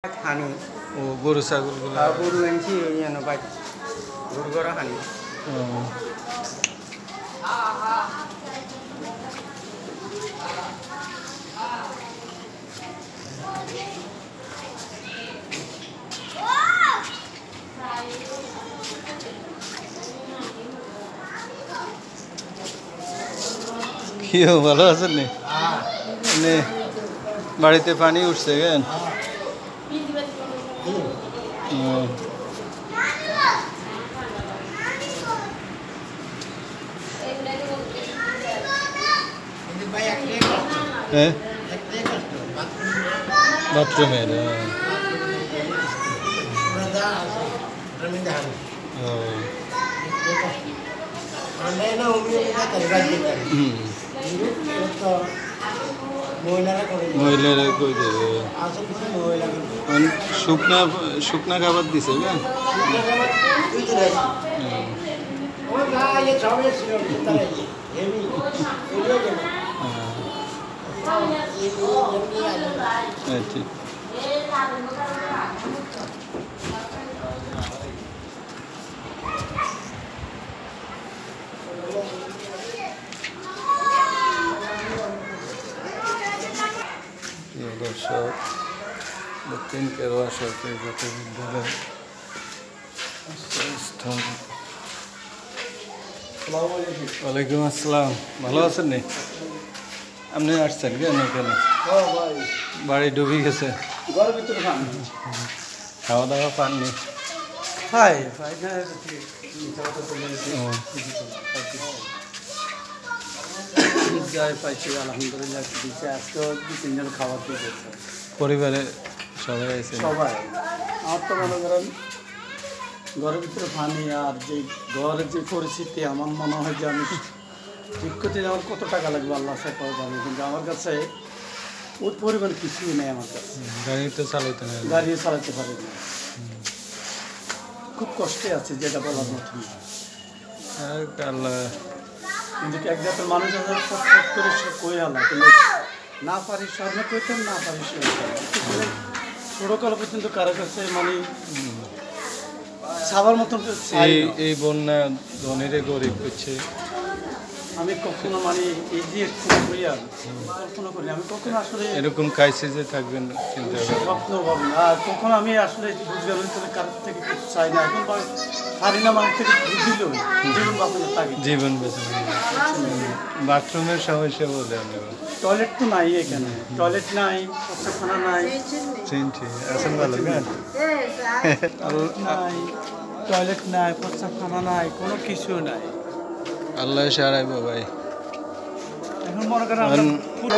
হানি ও গরু ছাগলগুলো গরু এনেছি ওই জন্য বাইক গরু গড়া হানি কি ভালো আছেন নি বাড়িতে পানি উঠছে কেন হ্যাঁ বাথরুমের মহিলারা কই দেবে শুকনা শুকনা খাবার দিছে কেন ঠিক দর্শক দক্ষিণ কেরোয়া সরকারি জাতীয় বিদ্যালয় ওয়ালাইকুম আসসালাম ভালো আছেন নি আপনি আসছেন কেন এখানে বাড়ি ডুবে গেছে খাওয়া দাওয়া পাননি পাইছি আলহামদুলিল্লাহ দিচ্ছে আজকেও 2-3 জন খাবার দিয়েছে পরিবারে সবাই আছে সবাই আমার তো মনে করেন ঘরের ভিতরে পানি আর যে ঘরের যে পরিস্থিতি আমার মনে হয় যে আমি ঠিক করতে আমার কত টাকা লাগবে আল্লাহ সাহেব জানি কিন্তু আমার কাছে ওর পরিমাণ কিছুই নেই আমার কাছে গাড়ি তো চালাইতে না গাড়ি চালাতে পারি না খুব কষ্টে আছে যেটা বলার মতো আল্লাহ কিন্তু এক জাতের মানুষ আছে সব করে সে কই আল্লাহ কিন্তু না পারি স্বর্ণ করতাম না পারি ছোটকাল পর্যন্ত কারো কাছে মানে সাবার মতন এই বন্যা ধনীরে গরিব করছে আমি কখনো মানে এই যে করিয়া কল্পনা করি আমি কখনো আসলে এরকম ক্রাইসিসে থাকবেন চিন্তা স্বপ্ন ভাবি আর কখনো আমি আসলে রোজগার ভিতরে কারোর থেকে কিছু চাই না এখন পারি না মানুষ থেকে দিলেও জীবন বাঁচানো থাকে জীবন বেঁচে বাথরুমের সমস্যা বলে আমরা টয়লেট তো নাই এখানে টয়লেট নাই পচাখানা নাই চিনছি আসেন ভালো কেন নাই টয়লেট নাই পচাখানা নাই কোনো কিছু নাই আল্লাহ সারাইব ভাই এখন মনে করেন